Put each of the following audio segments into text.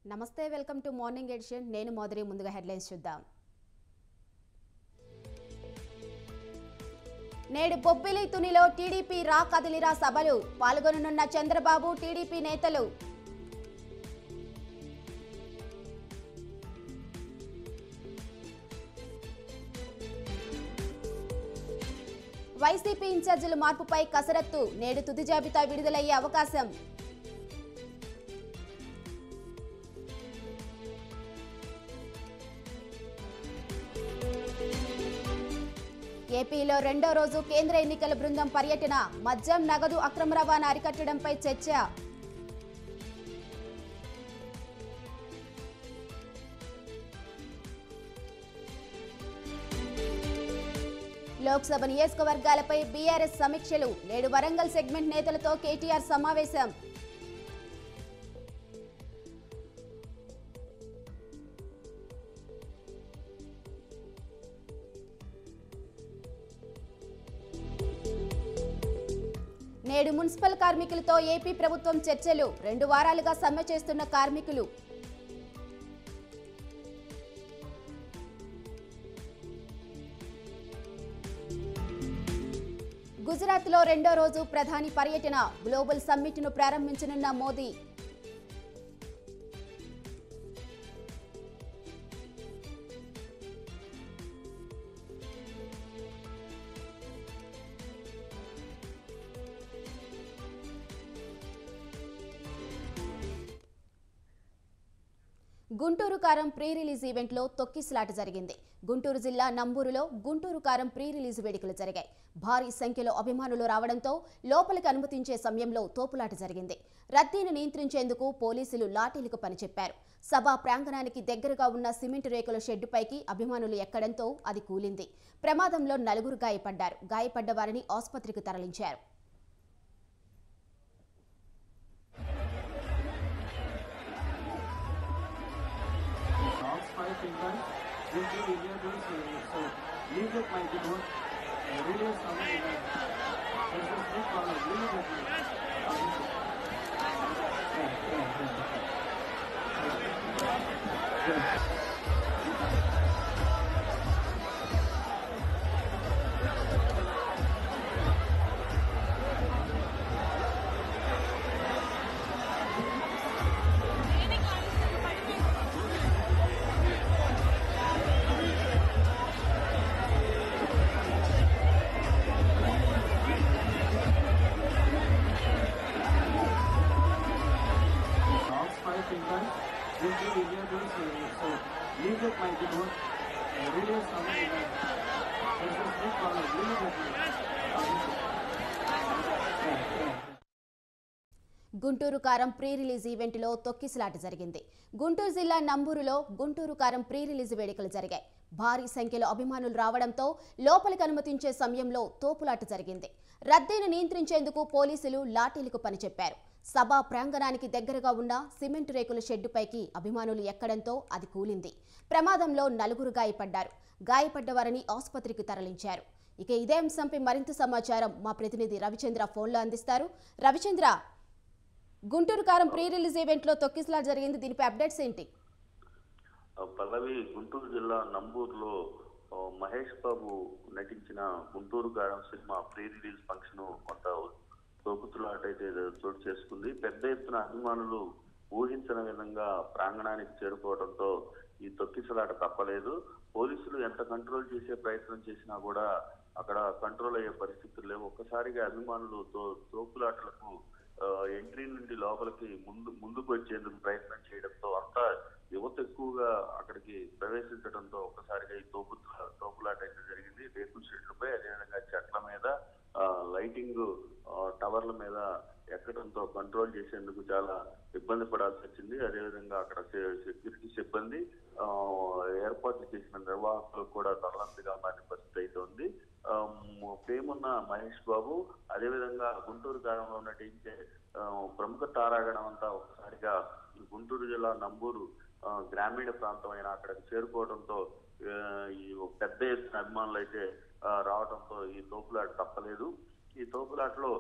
నమస్తే welcome to morning edition నేను మోదరి ముందుగా హెడ్లైన్స్ చూద్దాం నేడు బొబ్బిలి తునిలో టీడీపీ రా కదిలిరా సభలు పాల్గొననున్న చంద్రబాబు టీడీపీ నేతలు వైసీపీ ఇన్ఛార్జీల మార్పుపై కసరత్తు నేడు తుది జాబితా విడుదలయ్యే అవకాశం ఏపీలో రెండో రోజు కేంద్ర ఎన్నికల బృందం పర్యటన మద్యం నగదు అక్రమ రవాణా అరికట్టడంపై చర్చ లోక్సభ నియోజకవర్గాలపై బీఆర్ఎస్ సమీక్షలు నేడు వరంగల్ సెగ్మెంట్ నేతలతో కేటీఆర్ సమావేశం నేడు మున్సిపల్ కార్మికులతో ఏపీ ప్రభుత్వం చర్చలు 2 వారాలుగా సమ్మె చేస్తున్న కార్మికులు గుజరాత్లో రెండో రోజు ప్రధాని పర్యటన గ్లోబల్ సమ్మిట్ను ప్రారంభించనున్న మోదీ గుంటూరు కారం ప్రీ రిలీజ్ ఈవెంట్లో తొక్కిసలాట జరిగింది. గుంటూరు జిల్లా నంబూరులో గుంటూరు కారం ప్రీ రిలీజ్ వేడుకలు జరిగాయి. భారీ సంఖ్యలో అభిమానులు రావడంతో లోపలికి అనుమతించే సమయంలో తోపులాట జరిగింది. రద్దీని నియంత్రించేందుకు పోలీసులు లాఠీలకు పనిచెప్పారు. సభా ప్రాంగణానికి దగ్గరగా ఉన్న సిమెంట్ రేకుల షెడ్డుపైకి అభిమానులు ఎక్కడంతో అది కూలింది. ప్రమాదంలో 4 గాయపడ్డారు. గాయపడ్డ వారిని ఆసుపత్రికి తరలించారు. గుంటూరు కారం ప్రీ రిలీజ్ ఈవెంట్లో తొక్కిసలాట జరిగింది. గుంటూరు జిల్లా నంబూరులో గుంటూరు కారం ప్రీ రిలీజ్ వేడుకలు జరిగాయి. భారీ సంఖ్యలో అభిమానులు రావడంతో లోపలికి అనుమతించే సమయంలో తోపులాట జరిగింది. రద్దీని నియంత్రించేందుకు పోలీసులు లాఠీలకు పనిచెప్పారు. సభా ప్రాంగణానికి దగ్గరగా ఉన్న సిమెంట్ రేకుల షెడ్డుపైకి అభిమానులు ఎక్కడంతో అది కూలింది. ప్రమాదంలో 4 గాయపడ్డారు. గాయపడ్డ వారిని ఆసుపత్రికి తరలించారు. ఇక ఇదే అంశంపై మరింత సమాచారం మా ప్రతినిధి రవిచంద్ర ఫోన్లో అందిస్తారు. రవిచంద్ర, గుంటూరు కారం ప్రీ రిలీజ్ ఈవెంట్లో తొక్కిసలాట జరిగింది. దీనిపై అప్డేట్స్ ఏంటి? పల్లవి, గుంటూరు జిల్లా నంబూరులో మహేష్ బాబు నటించిన గుంటూరు కారం సినిమా ప్రీ రిలీజ్ ఫంక్షన్ కొంత తోపుతులాట అయితే చోటు చేసుకుంది. పెద్ద ఎత్తున అభిమానులు ఊహించిన విధంగా ప్రాంగణానికి చేరుకోవడంతో ఈ తొక్కిసలాట తప్పలేదు. పోలీసులు ఎంత కంట్రోల్ చేసే ప్రయత్నం చేసినా కూడా అక్కడ కంట్రోల్ అయ్యే పరిస్థితులు లేవు. ఒక్కసారిగా అభిమానులు తోపులాటలకు ఎంట్రీ నుండి లోపలికి ముందుకు వచ్చేందుకు ప్రయత్నం చేయడంతో అంతా యువత ఎక్కువగా అక్కడికి ప్రవేశించడంతో ఒక్కసారిగా ఈ తోపులాట అయితే జరిగింది. రేకుల షెడ్లపై, అదేవిధంగా చెట్ల మీద, లైటింగ్ టవర్ల మీద ఎక్కడంతో కంట్రోల్ చేసేందుకు చాలా ఇబ్బంది పడాల్సి వచ్చింది. అదేవిధంగా అక్కడ సెక్యూరిటీ సిబ్బంది, ఏర్పాట్లు చేసిన నిర్వాహకులకు కూడా తలనంతగా మారిన పరిస్థితి అయితే ఉంది. పేమున్న మహేష్ బాబు, అదేవిధంగా గుంటూరు కారంలో నటించే ప్రముఖ తారాగణం అంతా ఒకసారిగా గుంటూరు జిల్లా నంబూరు గ్రామీణ ప్రాంతం అయినా అక్కడికి చేరుకోవడంతో ఈ పెద్ద ఎత్తున అభిమానులు అయితే రావడంతో ఈ తోపులాట తప్పలేదు. ఈ తోపులాటలో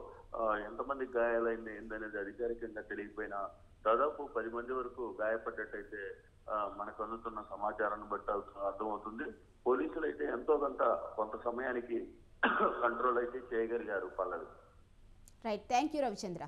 ఎంతమంది గాయాలైందనేది అధికారికంగా తెలియకపోయినా దాదాపు 10 మంది వరకు గాయపడ్డట్టయితే మనకు అందుతున్న సమాచారాన్ని బట్టి అర్థమవుతుంది. పోలీసులు అయితే ఎంతో కొంత సమయానికి కంట్రోల్ అయితే చేయగలిగారు Pallavi. Right, thank you Ravichandra.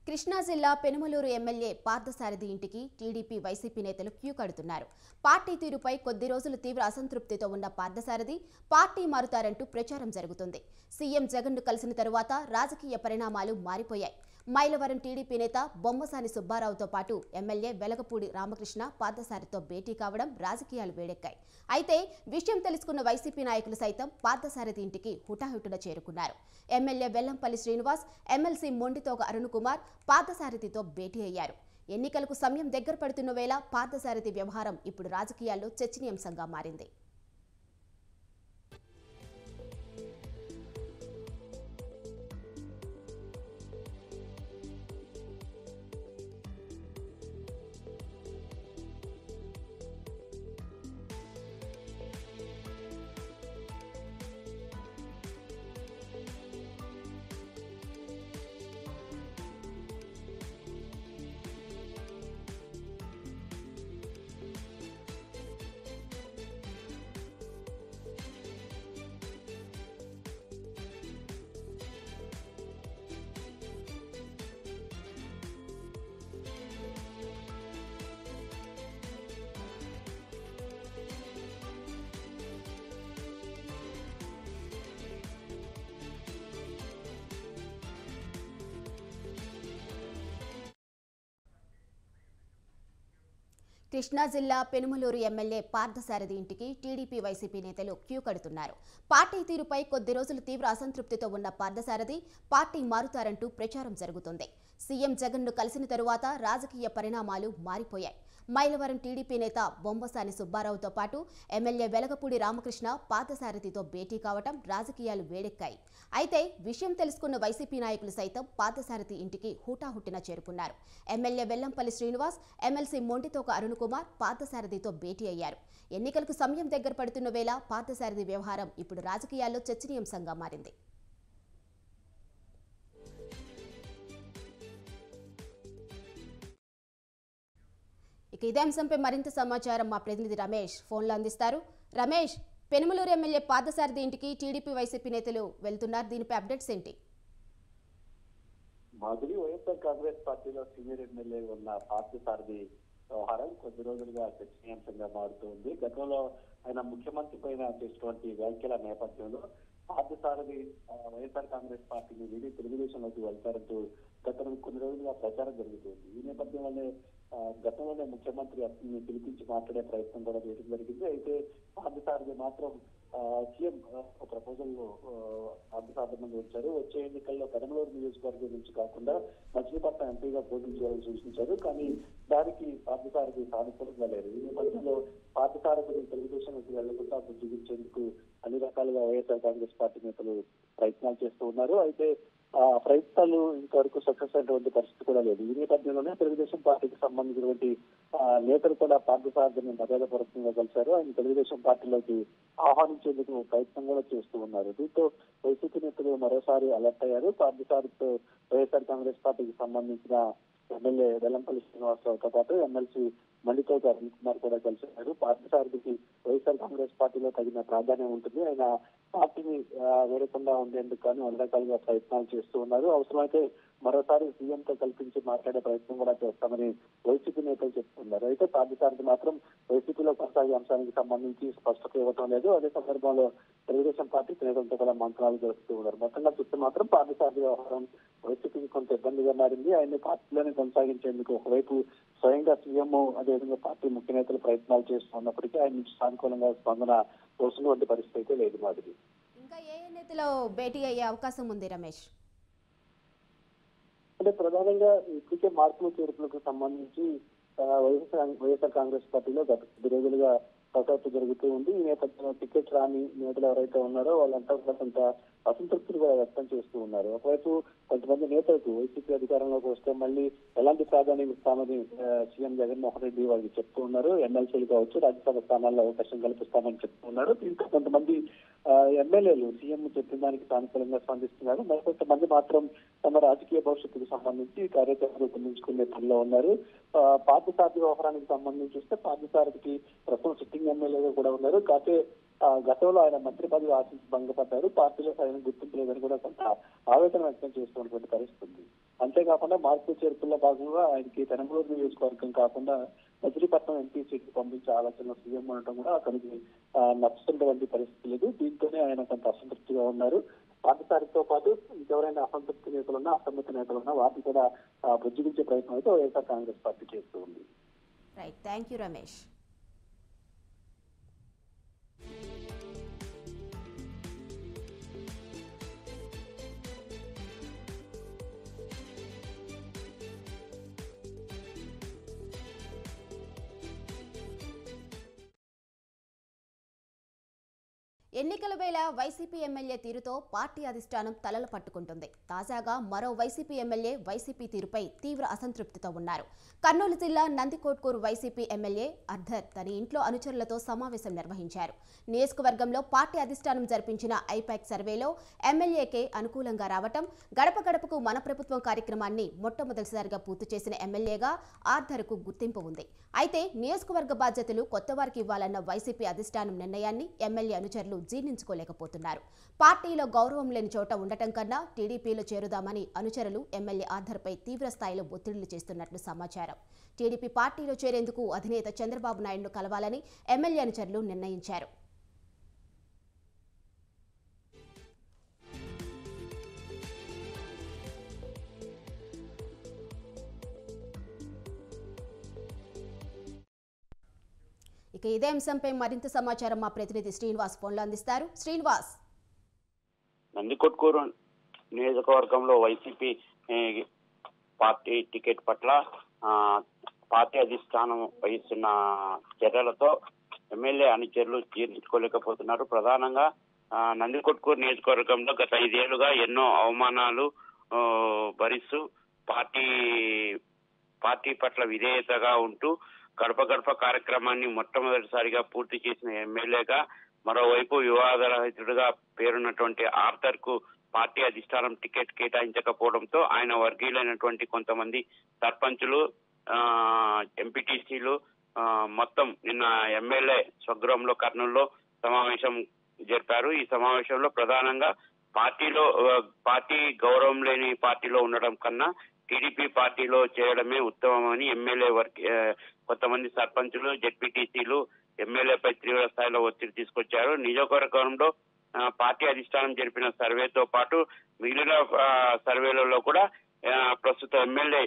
Krishna జిల్లా పెనుమలూరు ఎమ్మెల్యే పార్థసారథి ఇంటికి టీడీపీ వైసీపీ నేతలు క్యూ కడుతున్నారు. పార్టీ తీరుపై కొద్ది రోజులు తీవ్ర అసంతృప్తితో ఉన్న పార్థసారథి పార్టీ మారుతారంటూ ప్రచారం జరుగుతుంది. సీఎం జగన్ను కలిసిన తరువాత రాజకీయ పరిణామాలు మారిపోయాయి. మైలవరం టీడీపీ నేత బొమ్మసాని సుబ్బారావుతో పాటు ఎమ్మెల్యే వెలగపూడి రామకృష్ణ పార్థసారథితో భేటీ కావడం రాజకీయాలు వేడెక్కాయి. అయితే విషయం తెలుసుకున్న వైసీపీ నాయకులు సైతం పార్థసారథి ఇంటికి హుటాహుటిన చేరుకున్నారు. ఎమ్మెల్యే వెల్లంపల్లి శ్రీనివాస్, ఎమ్మెల్సీ మొండితోగ అరుణ్ కుమార్ పార్థసారథితో భేటీ అయ్యారు. ఎన్నికలకు సమయం దగ్గర పడుతున్న వేళ పార్థసారథి వ్యవహారం ఇప్పుడు రాజకీయాల్లో చర్చనీయాంశంగా మారింది. కృష్ణా జిల్లా పెనుమలూరు ఎమ్మెల్యే పార్థసారథి ఇంటికి టీడీపీ వైసీపీ నేతలు క్యూ కడుతున్నారు. పార్టీ తీరుపై కొద్ది రోజులు తీవ్ర అసంతృప్తితో ఉన్న పార్థసారథి పార్టీ మారుతారంటూ ప్రచారం జరుగుతుంది. సీఎం జగన్ను కలిసిన తరువాత రాజకీయ పరిణామాలు మారిపోయాయి. మైలవరం టీడీపీ నేత బొమ్మసాని సుబ్బారావుతో పాటు ఎమ్మెల్యే వెలగపూడి రామకృష్ణ పార్థసారథితో భేటీ కావడం రాజకీయాలు వేడెక్కాయి. అయితే విషయం తెలుసుకున్న వైసీపీ నాయకులు సైతం పార్థసారథి ఇంటికి హుటాహుటిన చేరుకున్నారు. ఎమ్మెల్యే వెల్లంపల్లి శ్రీనివాస్, ఎమ్మెల్సీ మొండితోక అరుణ్ కుమార్ పార్థసారథితో భేటీ అయ్యారు. ఎన్నికలకు సమయం దగ్గర పడుతున్న వేళ పార్థసారథి వ్యవహారం ఇప్పుడు రాజకీయాల్లో చర్చనీయాంశంగా మారింది. ఇక ఇదే అంశంపై మరింత సమాచారం మా ప్రతినిధి రమేష్ ఫోన్లో అందిస్తారు. రమేష్, పెనుమలూరు ఎమ్మెల్యే పార్థసారథి ఇంటికి టీడీపీ వైసీపీ నేతలు వెళ్తున్నారు. దీనిపై అప్డేట్స్ ఏంటి? మాధురి, వైఎస్ఆర్ కాంగ్రెస్ పార్టీలో సీనియర్ ఎమ్మెల్యే ఉన్న పార్థసారథి వ్యవహారం కొద్ది రోజులుగా చర్చనీయాంశంగా మారుతుంది. గతంలో ఆయన ముఖ్యమంత్రి పైన చేసినటువంటి వ్యాఖ్యల నేపథ్యంలో పార్థసారథి వైఎస్ఆర్ కాంగ్రెస్ పార్టీని వీడి తెలుగుదేశంలోకి వెళ్తారంటూ గత కొన్ని రోజులుగా ప్రచారం జరుగుతుంది. ఈ నేపథ్యంలోనే గతంలోనే ముఖ్యమంత్రి అతన్ని పిలిపించి మాట్లాడే ప్రయత్నం కూడా చేయడం జరిగింది. అయితే పార్థసారథి మాత్రం సీఎం ప్రపోజల్ పార్థసారథి ముందు వచ్చారు. వచ్చే ఎన్నికల్లో పెనమలూరు నియోజకవర్గం నుంచి కాకుండా మచిలీపట్నం ఎంపీగా పోటీ చేయాలని సూచించారు. కానీ దానికి పార్థసారథి సానుకూలంగా లేదు. ఈ నేపథ్యంలో పార్థసారథిని తెలుగుదేశంలోకి వెళ్లకుండా బుద్ధిగించేందుకు అన్ని రకాలుగా వైఎస్ఆర్ కాంగ్రెస్ పార్టీ నేతలు ప్రయత్నాలు చేస్తూ ఉన్నారు. అయితే ప్రయత్నాలు ఇంతవరకు సక్సెస్ అయినటువంటి పరిస్థితి కూడా లేదు. ఈ నేపథ్యంలోనే తెలుగుదేశం పార్టీకి సంబంధించినటువంటి నేతలు కూడా పార్థసారథిని మర్యాదపూర్వకంగా కలిశారు. ఆయన తెలుగుదేశం పార్టీలోకి ఆహ్వానించేందుకు ప్రయత్నం కూడా చేస్తూ ఉన్నారు. దీంతో వైసీపీ నేతలు మరోసారి అలర్ట్ అయ్యారు. పార్థసారథితో వైఎస్ఆర్ కాంగ్రెస్ పార్టీకి సంబంధించిన ఎమ్మెల్యే వెల్లంపల్లి శ్రీనివాసరావుతో పాటు ఎమ్మెల్సీ మొండితోగ అరుణ్ కుమార్ కూడా కలిశారు. పార్థసారథికి వైఎస్ఆర్ కాంగ్రెస్ పార్టీలో తగిన ప్రాధాన్యం ఉంటుంది. ఆయన పార్టీని వేడకుండా ఉండేందుకు కానీ అన్ని రకాలుగా ప్రయత్నాలు చేస్తూ ఉన్నారు. అవసరమైతే మరోసారి సీఎంతో కల్పించి మాట్లాడే ప్రయత్నం కూడా చేస్తామని వైసీపీ నేతలు చెప్తున్నారు. అయితే పార్థసారథి మాత్రం వైసీపీలో కొనసాగే అంశానికి సంబంధించి స్పష్టత ఇవ్వడం లేదు. అదే సందర్భంలో తెలుగుదేశం పార్టీ నేతలతో కూడా మంత్రాలు జరుపుతూ ఉన్నారు. మొత్తంగా చూస్తే మాత్రం పార్థసారథి వ్యవహారం వైసీపీకి కొంత ఇబ్బందిగా మారింది. ఆయన్ని పార్టీలోనే కొనసాగించేందుకు ఒకవైపు స్వయంగా సీఎం అదేవిధంగా పార్టీ ముఖ్య నేతలు ప్రయత్నాలు చేస్తున్నప్పటికీ ఆయన నుంచి సానుకూలంగా స్పందన వస్తున్నటువంటి పరిస్థితి అయితే లేదు. మాదిరి ఇంకా ఏ నేతలో భేటీ అయ్యే అవకాశం ఉంది రమేష్? అంటే ప్రధానంగా ఇప్పటికే మార్పులు చేర్పులకు సంబంధించి వైఎస్ఆర్ కాంగ్రెస్ పార్టీలో గత కొద్ది రోజులుగా కసరత్తు జరుగుతూ ఉంది. ఈ నేపథ్యంలో టికెట్ రాని నేతలు ఎవరైతే ఉన్నారో వాళ్ళంతా కూడా కొంత అసంతృప్తిని కూడా వ్యక్తం చేస్తూ ఉన్నారు. ఒకవైపు కొంతమంది నేతలకు వైసీపీ అధికారంలోకి వస్తే మళ్ళీ ఎలాంటి ప్రాధాన్యం ఇస్తామని సీఎం జగన్మోహన్ రెడ్డి వాళ్ళకి చెప్తూ ఉన్నారు. ఎమ్మెల్సీలు కావచ్చు, రాజ్యసభ స్థానాల్లో అవకాశం కల్పిస్తామని చెప్తూ ఉన్నారు. దీంతో కొంతమంది ఎమ్మెల్యేలు సీఎం చెప్పిన దానికి సానుకూలంగా స్పందిస్తున్నారు. మరికొంతమంది మాత్రం తమ రాజకీయ భవిష్యత్తుకు సంబంధించి కార్యాచరణ రూపొందించుకునే పనిలో ఉన్నారు. పార్థసారథి వ్యవహారానికి సంబంధించి చూస్తే పార్థసారథికి ప్రస్తుతం సిట్టింగ్ ఎమ్మెల్యేగా కూడా ఉన్నారు. కాకపోతే గతంలో ఆయన మంత్రి పదవి ఆశించి భంగపడ్డారు. పార్టీలో సరైన గుర్తింపు లేదని కూడా కొంత ఆవేదన వ్యక్తం చేస్తున్నటువంటి పరిస్థితి. అంతేకాకుండా మార్పు చేర్పుల్లో భాగంగా ఆయనకి పెనమలూరు నియోజకవర్గం కాకుండా మచిలీపట్నం ఎంపీ సీట్కి పంపించే ఆలోచన సీఎం ఉండటం కూడా అతనికి నచ్చుతున్నటువంటి పరిస్థితి లేదు. దీంతోనే ఆయన కొంత అసంతృప్తిగా ఉన్నారు. పార్థసారథితో పాటు ఇంకెవరైనా అసంతృప్తి నేతలున్నా, అసమ్మతి నేతలున్నా వాటిని కూడా బుజ్జిగించే ప్రయత్నం అయితే వైఎస్ఆర్ కాంగ్రెస్ పార్టీ చేస్తూ ఉంది. Right, thank you Ramesh. ఎన్నికల వేళ వైసీపీ ఎమ్మెల్యే తీరుతో పార్టీ అధిష్టానం తలలు పట్టుకుంటుంది. తాజాగా మరో వైసీపీ ఎమ్మెల్యే వైసీపీ తీరుపై తీవ్ర అసంతృప్తితో ఉన్నారు. కర్నూలు జిల్లా నందికొట్కూరు వైసీపీ ఎమ్మెల్యే అర్ధర్ తన ఇంట్లో అనుచరులతో సమావేశం నిర్వహించారు. నియోజకవర్గంలో పార్టీ అధిష్టానం జరిపించిన ఐపాక్ సర్వేలో ఎమ్మెల్యేకే అనుకూలంగా రావటం, గడప గడపకు మన ప్రభుత్వం కార్యక్రమాన్ని మొట్టమొదటిసారిగా పూర్తి చేసిన ఎమ్మెల్యేగా ఆర్ధర్కు గుర్తింపు ఉంది. అయితే నియోజకవర్గ బాధ్యతలు కొత్తవారికి ఇవ్వాలన్న వైసీపీ అధిష్టానం నిర్ణయాన్ని ఎమ్మెల్యే అనుచరులు జీర్ణించుకోలేకపోతున్నారు. పార్టీలో గౌరవం లేని చోట ఉండటం కన్నా టీడీపీలో చేరుదామని అనుచరులు ఎమ్మెల్యే ఆర్ధర్పై తీవ్ర స్థాయిలో ఒత్తిళ్లు చేస్తున్నట్లు సమాచారం. టీడీపీ పార్టీలో చేరేందుకు అధినేత చంద్రబాబు నాయుడును కలవాలని ఎమ్మెల్యే అనుచరులు నిర్ణయించారు. ఇక ఇదే అంశంపై మరింత సమాచారం మా ప్రతినిధి శ్రీనివాస్ ఫోన్లో అందిస్తారు. శ్రీనివాస్, నందికొట్కూరు నియోజకవర్గంలో వైసీపీ పార్టీ టికెట్ పట్ల పార్టీ అధిష్టానం వహిస్తున్న చర్యలతో ఎమ్మెల్యే అనుచరులు జీర్ణించుకోలేకపోతున్నారు. ప్రధానంగా నందికొట్కూరు నియోజకవర్గంలో గత 5 ఏళ్లుగా ఎన్నో అవమానాలు భరిస్తూ పార్టీ పట్ల విధేయతగా ఉంటూ గడప గడప కార్యక్రమాన్ని మొట్టమొదటిసారిగా పూర్తి చేసిన ఎమ్మెల్యేగా, మరోవైపు వివాదరహితుడిగా పేరున్నటువంటి ఆర్థర్ కు పార్టీ అధిష్టానం టికెట్ కేటాయించకపోవడంతో ఆయన వర్గీయులైనటువంటి కొంతమంది సర్పంచులు, ఎంపీటీసీలు మొత్తం నిన్న ఎమ్మెల్యే స్వగృహంలో కర్నూలులో సమావేశం జరిపారు. ఈ సమావేశంలో ప్రధానంగా పార్టీ గౌరవం లేని పార్టీలో ఉండడం కన్నా టీడీపీ పార్టీలో చేయడమే ఉత్తమమని ఎమ్మెల్యే కొంతమంది సర్పంచులు, జెడ్పీటీసీలు ఎమ్మెల్యేపై తీవ్ర స్థాయిలో ఒత్తిడి తీసుకొచ్చారు. నియోజకవర్గంలో పార్టీ అధిష్టానం జరిపిన సర్వేతో పాటు మిగిలిన సర్వేలలో కూడా ప్రస్తుత ఎమ్మెల్యే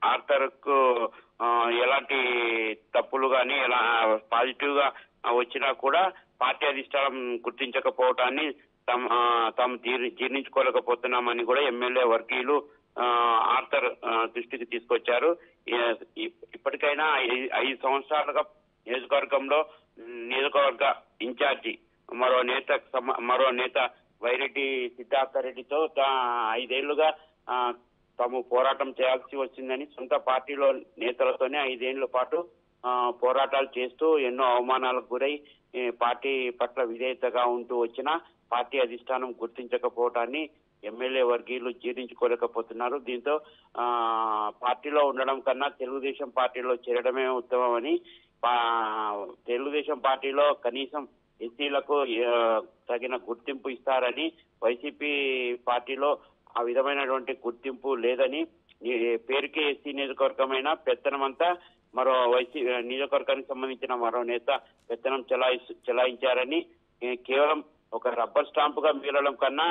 ఆర్థర్ కు ఎలాంటి తప్పులు కానీ ఎలా పాజిటివ్ గా వచ్చినా కూడా పార్టీ అధిష్టానం గుర్తించకపోవటాన్ని తాము జీర్ణించుకోలేకపోతున్నామని కూడా ఎమ్మెల్యే వర్గీయులు ఆర్థర్ దృష్టికి తీసుకొచ్చారు. ఇప్పటికైనా 5 సంవత్సరాలుగా నియోజకవర్గ ఇన్ఛార్జి మరో నేత వైరెడ్డి సిద్ధార్థ రెడ్డితో 5 ఏళ్లుగా తాము పోరాటం చేయాల్సి వచ్చిందని, సొంత పార్టీలో నేతలతోనే 5 ఏళ్ల పాటు పోరాటాలు చేస్తూ ఎన్నో అవమానాలకు గురై పార్టీ పట్ల విధేయతగా ఉంటూ వచ్చిన పార్టీ అధిష్టానం గుర్తించకపోవటాన్ని ఎమ్మెల్యే వర్గీయులు జీర్ణించుకోలేకపోతున్నారు. దీంతో పార్టీలో ఉండడం కన్నా తెలుగుదేశం పార్టీలో చేరడమే ఉత్తమమని, తెలుగుదేశం పార్టీలో కనీసం ఎస్సీలకు తగిన గుర్తింపు ఇస్తారని, వైసీపీ పార్టీలో ఆ విధమైనటువంటి గుర్తింపు లేదని, పేరుకే ఎస్సీ నియోజకవర్గమైన పెత్తనమంతా మరో నియోజకవర్గానికి సంబంధించిన మరో నేత పెత్తనం చెలాయించారని, కేవలం ఒక రబ్బర్ స్టాంప్ గా మిగలడం కన్నా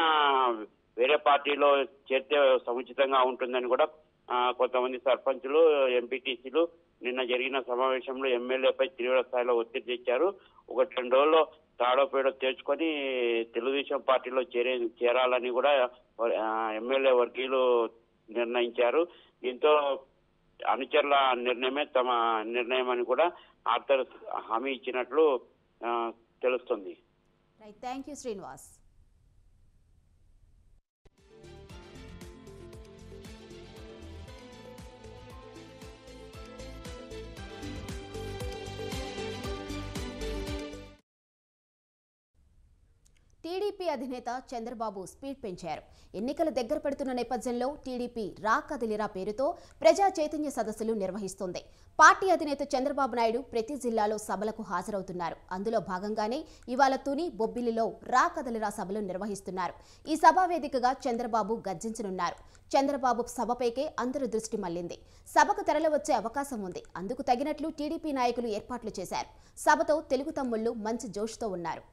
వేరే పార్టీలో చేర్తే సముచితంగా ఉంటుందని కూడా కొంతమంది సర్పంచులు, ఎంపీటీసీలు నిన్న జరిగిన సమావేశంలో ఎమ్మెల్యేపై తీవ్ర స్థాయిలో ఒత్తిడి తెచ్చారు. 1-2 రోజుల్లో తాడో పేడో తెచ్చుకొని తెలుగుదేశం పార్టీలో చేరాలని కూడా ఎమ్మెల్యే వర్గీయులు నిర్ణయించారు. దీంతో అనుచరుల నిర్ణయమే తమ నిర్ణయం అని కూడా ఆర్థర్ హామీ ఇచ్చినట్లు తెలుస్తుంది. Thank you Srinivas. టీడీపీ అధినేత చంద్రబాబు స్పీడ్ పెంచారు. ఎన్నికలు దగ్గర పడుతున్న నేపథ్యంలో టీడీపీ రా కదిలిరా పేరుతో ప్రజా చైతన్య సదస్సులు నిర్వహిస్తోంది. పార్టీ అధినేత చంద్రబాబు నాయుడు ప్రతి జిల్లాలో సభలకు హాజరవుతున్నారు. అందులో భాగంగానే ఇవాళ తుని, బొబ్బిలిలో రా కదిలిరా సభలు నిర్వహిస్తున్నారు. ఈ సభా వేదికగా చంద్రబాబు గర్జించనున్నారు. చంద్రబాబు సభపైకే అందరి దృష్టి మళ్లింది. సభకు తరలివచ్చే అవకాశం ఉంది. అందుకు తగినట్లు టీడీపీ నాయకులు ఏర్పాట్లు చేశారు. సభతో తెలుగు తమ్ముళ్లు మంచి జోష్తో ఉన్నారు.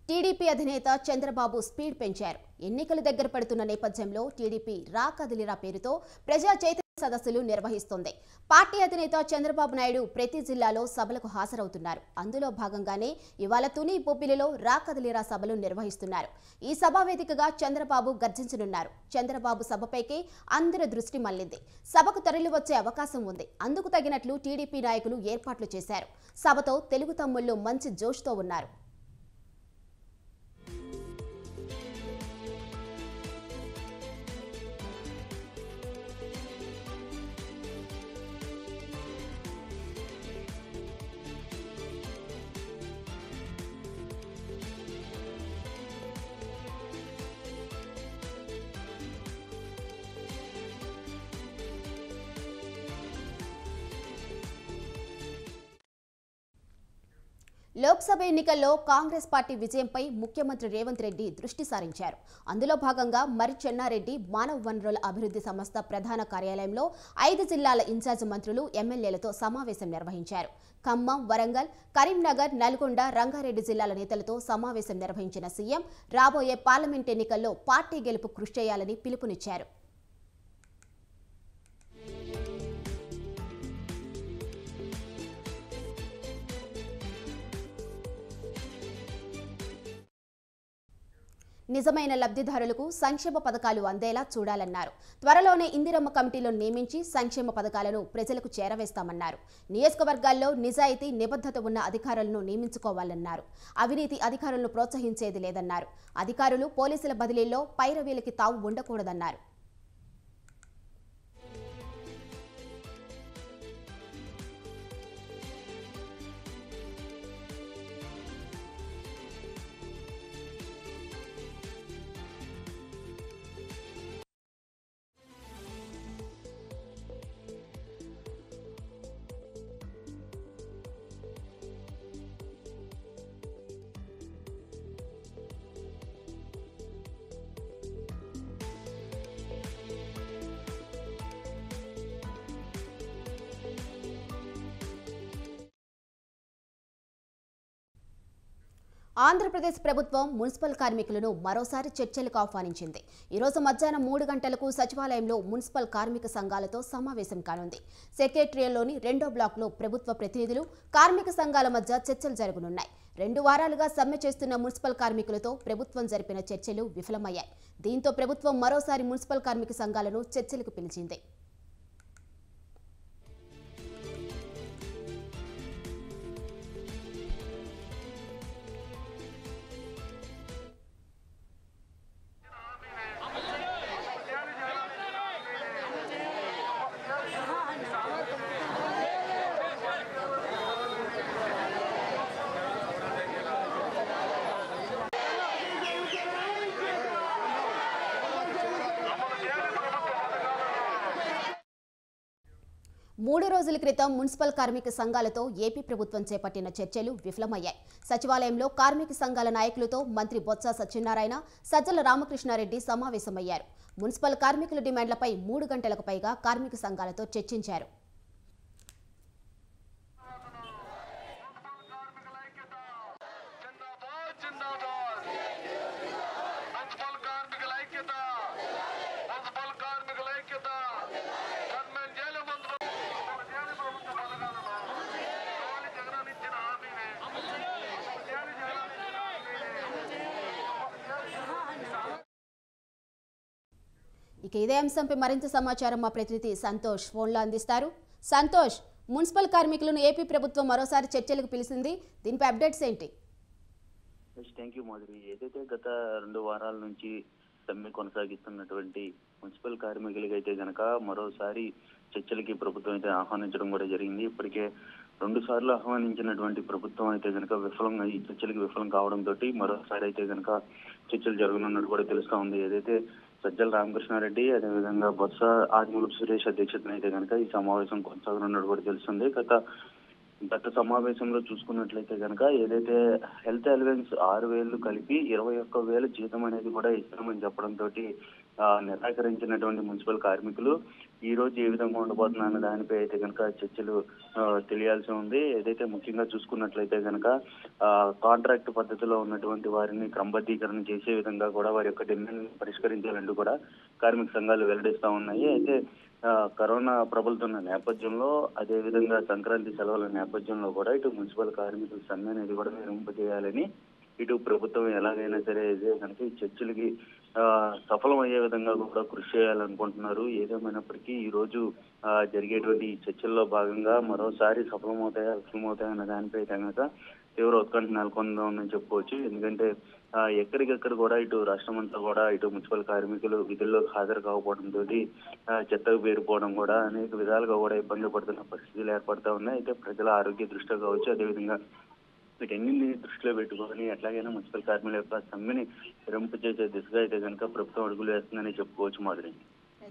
టీడీపీ అధినేత చంద్రబాబు స్పీడ్ పెంచారు. ఎన్నికలు దగ్గర పడుతున్న నేపథ్యంలో టీడీపీ రా కదిలిరా పేరుతో ప్రజా చైతన్య సదస్సులు నిర్వహిస్తోంది. పార్టీ అధినేత చంద్రబాబు నాయుడు ప్రతి జిల్లాలో సభలకు హాజరవుతున్నారు. అందులో భాగంగానే ఇవాళ తుని, బొబ్బిలిలో రా కదిలిరా సభలు నిర్వహిస్తున్నారు. ఈ సభా వేదికగా చంద్రబాబు గర్జించనున్నారు. చంద్రబాబు సభపైకే అందరి దృష్టి మళ్లింది. సభకు తరలివచ్చే అవకాశం ఉంది. అందుకు తగినట్లు టీడీపీ నాయకులు ఏర్పాట్లు చేశారు. సభతో తెలుగు తమ్ముళ్లు మంచి జోష్తో ఉన్నారు. లోక్సభ ఎన్నికల్లో కాంగ్రెస్ పార్టీ విజయంపై ముఖ్యమంత్రి రేవంత్ రెడ్డి దృష్టి సారించారు. అందులో భాగంగా మరి చెన్నారెడ్డి మానవ వనరుల అభివృద్ధి సంస్థ ప్రధాన కార్యాలయంలో 5 జిల్లాల ఇన్ఛార్జ్ మంత్రులు, ఎమ్మెల్యేలతో సమావేశం నిర్వహించారు. ఖమ్మం, వరంగల్, కరీంనగర్, నల్గొండ, రంగారెడ్డి జిల్లాల నేతలతో సమావేశం నిర్వహించిన సీఎం రాబోయే పార్లమెంట్ ఎన్నికల్లో పార్టీ గెలుపు కృషి చేయాలని పిలుపునిచ్చారు. నిజమైన లబ్ధిదారులకు సంక్షేమ పథకాలు అందేలా చూడాలన్నారు. త్వరలోనే ఇందిరమ్మ కమిటీలను నియమించి సంక్షేమ పథకాలను ప్రజలకు చేరవేస్తామన్నారు. నియోజకవర్గాల్లో నిజాయితీ, నిబద్ధత ఉన్న అధికారులను నియమించుకోవాలన్నారు. అవినీతి అధికారులను ప్రోత్సహించేది లేదన్నారు. అధికారులు, పోలీసుల బదిలీల్లో పైరవీలకి తావు ఉండకూడదన్నారు. ఆంధ్రప్రదేశ్ ప్రభుత్వం మున్సిపల్ కార్మికులను మరోసారి చర్చలకు ఆహ్వానించింది. ఈరోజు మధ్యాహ్నం 3 గంటలకు సచివాలయంలో మున్సిపల్ కార్మిక సంఘాలతో సమావేశం కానుంది. సెక్రటేరియట్లోని 2వ బ్లాక్లో ప్రభుత్వ ప్రతినిధులు, కార్మిక సంఘాల మధ్య చర్చలు జరగనున్నాయి. 2 వారాలుగా సమ్మె చేస్తున్న మున్సిపల్ కార్మికులతో ప్రభుత్వం జరిపిన చర్చలు విఫలమయ్యాయి. దీంతో ప్రభుత్వం మరోసారి మున్సిపల్ కార్మిక సంఘాలను చర్చలకు పిలిచింది. మూడు రోజుల క్రితం మున్సిపల్ కార్మిక సంఘాలతో ఏపీ ప్రభుత్వం చేపట్టిన చర్చలు విఫలమయ్యాయి. సచివాలయంలో కార్మిక సంఘాల నాయకులతో మంత్రి బొత్స సత్యనారాయణ, సజ్జల రామకృష్ణారెడ్డి సమావేశమయ్యారు. మున్సిపల్ కార్మికుల డిమాండ్లపై 3 గంటలకు పైగా కార్మిక సంఘాలతో చర్చించారు. ఇక ఇదే అంశంపై మరింత సమాచారం మా ప్రతినిధి సంతోష్ ఫోన్లో అందిస్తారు. సంతోష్, మున్సిపల్ కార్మికులను ఏపీ ప్రభుత్వం మరోసారి చర్చలకు పిలిచింది. దీనిపై అప్డేట్స్ ఏంటి? Thank you Madhuri. ఏదైతే గత 2 వారాల నుంచి సమ్మె కొనసాగిస్తున్నటువంటి మున్సిపల్ కార్మికులకి అయితే గనక మరోసారి చర్చలకి ప్రభుత్వం అయితే ఆహ్వానించడం కూడా జరిగింది. ఇప్పటికే 2 సార్లు ఆహ్వానించినటువంటి ప్రభుత్వం అయితే గనక విఫలంగా ఈ చర్చలకు విఫలం కావడంతో మరోసారి అయితే గనక చర్చలు జరగనున్నట్టు కూడా తెలుస్తా ఉంది. ఏదైతే సజ్జల రామకృష్ణారెడ్డి, అదేవిధంగా బొత్స ఆదిమూలపు సురేష్ అధ్యక్షతన అయితే కనుక ఈ సమావేశం కొనసాగనున్నట్టు కూడా తెలుస్తుంది. గత సమావేశంలో చూసుకున్నట్లయితే కనుక ఏదైతే హెల్త్ అలవెన్స్ 6,000 కలిపి 21,000 జీతం అనేది కూడా ఇస్తామని చెప్పడంతో నిరాకరించినటువంటి మున్సిపల్ కార్మికులు ఈ రోజు ఏ విధంగా ఉండబోతున్నా దానిపై అయితే కనుక చర్చలు తెలియాల్సి ఉంది. ఏదైతే ముఖ్యంగా చూసుకున్నట్లయితే కనుక కాంట్రాక్ట్ పద్ధతిలో ఉన్నటువంటి వారిని క్రమబద్ధీకరణ చేసే విధంగా కూడా వారి యొక్క డిమాండ్ పరిష్కరించాలంటూ కూడా కార్మిక సంఘాలు వెల్లడిస్తా ఉన్నాయి. అయితే కరోనా ప్రబలుతున్న నేపథ్యంలో, అదేవిధంగా సంక్రాంతి సెలవుల నేపథ్యంలో కూడా ఇటు మున్సిపల్ కార్మికుల సమ్మె అనేది కూడా నిర్వహింపజేయాలని ఇటు ప్రభుత్వం ఎలాగైనా సరే కనుక ఈ చర్చలకి సఫలం అయ్యే విధంగా కూడా కృషి చేయాలనుకుంటున్నారు. ఏదేమైనప్పటికీ ఈ రోజు జరిగేటువంటి ఈ చర్చల్లో భాగంగా మరోసారి విఫలమవుతాయన్న దానిపై కనుక తీవ్ర ఉత్కంఠ నెలకొందని చెప్పుకోవచ్చు. ఎందుకంటే ఎక్కడికెక్కడ కూడా ఇటు రాష్ట్రం అంతా కూడా ఇటు మున్సిపల్ కార్మికులు విధుల్లో హాజరు కాకపోవడంతో చెత్తకు పేరుపోవడం కూడా అనేక విధాలుగా కూడా ఇబ్బంది పడుతున్న పరిస్థితులు ఏర్పడతా ఉన్నాయి. అయితే ప్రజల ఆరోగ్య దృష్ట్యా కావచ్చు, అదేవిధంగా వీటన్నింటినీ దృష్టిలో పెట్టుకొని ఎట్లాగైనా మున్సిపల్ కార్మికుల యొక్క సమ్మెని విరమింపజేసే దిశగా అయితే కనుక ప్రభుత్వం అడుగులు వేస్తుందని చెప్పుకోవచ్చు మాధురి.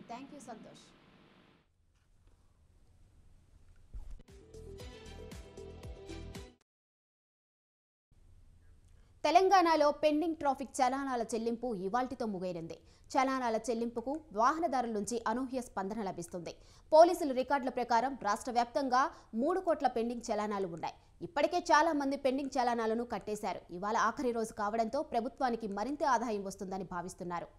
Thank you Santosh. తెలంగాణలో పెండింగ్ ట్రాఫిక్ చలానాల చెల్లింపు ఇవాల్టితో ముగియనుంది. చలానాల చెల్లింపుకు వాహనదారుల నుంచి అనూహ్య స్పందన లభిస్తుంది. పోలీసుల రికార్డుల ప్రకారం రాష్ట్ర వ్యాప్తంగా 3 కోట్ల పెండింగ్ చలానాలు ఉన్నాయి. ఇప్పటికే చాలా మంది పెండింగ్ చలానాలను కట్టేశారు. ఇవాళ ఆఖరి రోజు కావడంతో ప్రభుత్వానికి మరింత ఆదాయం వస్తుందని భావిస్తున్నారు.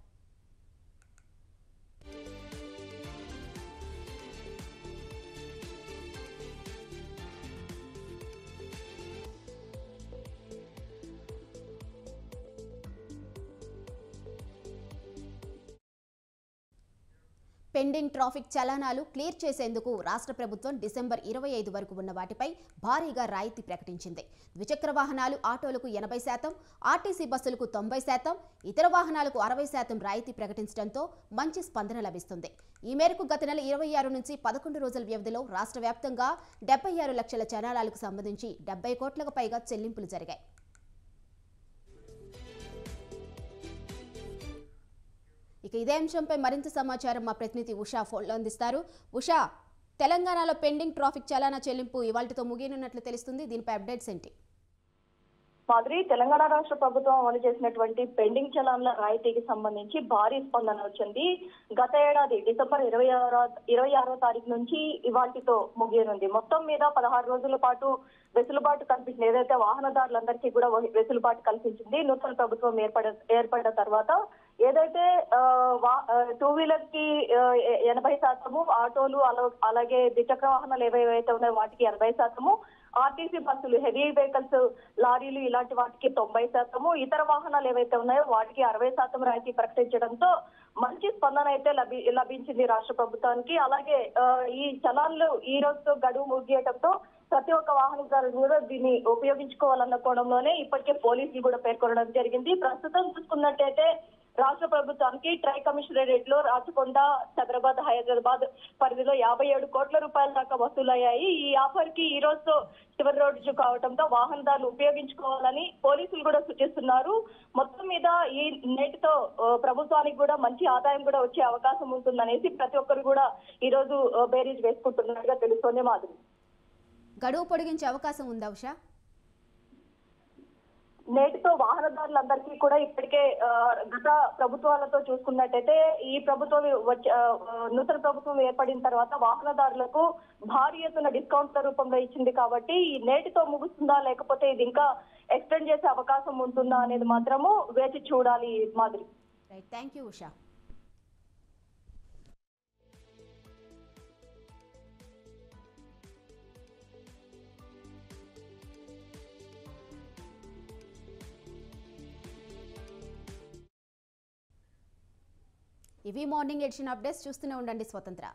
పెండింగ్ ట్రాఫిక్ చలానాలు క్లియర్ చేసేందుకు రాష్ట్ర ప్రభుత్వం డిసెంబర్ 25 వరకు ఉన్న వాటిపై భారీగా రాయితీ ప్రకటించింది. ద్విచక్ర వాహనాలు, ఆటోలకు 80%, ఆర్టీసీ బస్సులకు 90%, ఇతర వాహనాలకు 60% రాయితీ ప్రకటించడంతో మంచి స్పందన లభిస్తుంది. ఈ మేరకు గత నెల 26 నుంచి 11 రోజుల వ్యవధిలో రాష్ట్ర వ్యాప్తంగా 76 లక్షల చలానాలకు సంబంధించి 70 కోట్లకు పైగా చెల్లింపులు జరిగాయి. ఇక ఇదే అంశంపై మరింత సమాచారం మా ప్రతినిధి ఉషా ఫోన్లో అందిస్తారు. ఉషా, తెలంగాణలో పెండింగ్ ట్రాఫిక్ చలానా చెల్లింపు ఇవాల్టితో ముగియనున్నట్లు తెలుస్తుంది. దీనిపై అప్డేట్స్ ఏంటి? మాదిరి తెలంగాణ రాష్ట్ర ప్రభుత్వం అమలు చేసినటువంటి పెండింగ్ చలాన్ల రాయితీకి సంబంధించి భారీ స్పందన వచ్చింది. గత ఏడాది డిసెంబర్ 26వ తారీఖు నుంచి ఇవాటితో ముగియనుంది. మొత్తం మీద 16 రోజుల పాటు వెసులుబాటు కల్పించింది. ఏదైతే వాహనదారులందరికీ కూడా వెసులుబాటు కల్పించింది నూతన ప్రభుత్వం ఏర్పడిన తర్వాత. ఏదైతే 2 వీలర్ కి 80%, ఆటోలు అలాగే ద్విచక్ర వాహనాలు ఏవైతే ఉన్నాయో వాటికి 80%, ఆర్టీసీ బస్సులు, హెవీ వెహికల్స్, లారీలు ఇలాంటి వాటికి 90%, ఇతర వాహనాలు ఏవైతే ఉన్నాయో వాటికి 60% రాయితీ ప్రకటించడంతో మంచి స్పందన అయితే లభించింది రాష్ట్ర ప్రభుత్వానికి. అలాగే ఈ చలాన్లు ఈ రోజుతో గడువు ముగియడంతో ప్రతి ఒక్క వాహనదారులు కూడా దీన్ని ఉపయోగించుకోవాలన్న కోణంలోనే ఇప్పటికే పోలీసులు కూడా పేర్కొనడం జరిగింది. ప్రస్తుతం చూసుకున్నట్టయితే రాష్ట్ర ప్రభుత్వానికి ట్రై కమిషనరేట్ లో రాచకొండ, సైబరాబాద్, హైదరాబాద్ పరిధిలో 57 కోట్ల రూపాయల దాకా వసూలయ్యాయి. ఈ ఆఫర్ కి ఈ రోజుతో చివరి రోజు కావడంతో వాహనదారులు ఉపయోగించుకోవాలని పోలీసులు కూడా సూచిస్తున్నారు. మొత్తం మీద ఈ నేటితో ప్రభుత్వానికి కూడా మంచి ఆదాయం కూడా వచ్చే అవకాశం ఉంటుందనేసి ప్రతి ఒక్కరు కూడా ఈ రోజు బేరీజ్ వేసుకుంటున్నట్టుగా తెలుస్తోంది. మాధురి, గడువు పొడిగించే అవకాశం ఉందా ఉషా? నేటితో వాహనదారులందరికీ కూడా ఇప్పటికే గత ప్రభుత్వాలతో చూసుకున్నట్టయితే ఈ ప్రభుత్వం నూతన ప్రభుత్వం ఏర్పడిన తర్వాత వాహనదారులకు భారీ ఎత్తున డిస్కౌంట్ల రూపంలో ఇచ్చింది కాబట్టి ఈ నేటితో ముగుస్తుందా లేకపోతే ఇది ఇంకా ఎక్స్టెండ్ చేసే అవకాశం ఉంటుందా అనేది మాత్రము వేచి చూడాలి. మాదిరి, థ్యాంక్ యూ ఉషా. ఇవి మార్నింగ్ ఎడిషన్ అప్డేట్స్. చూస్తూనే ఉండండి స్వతంత్ర.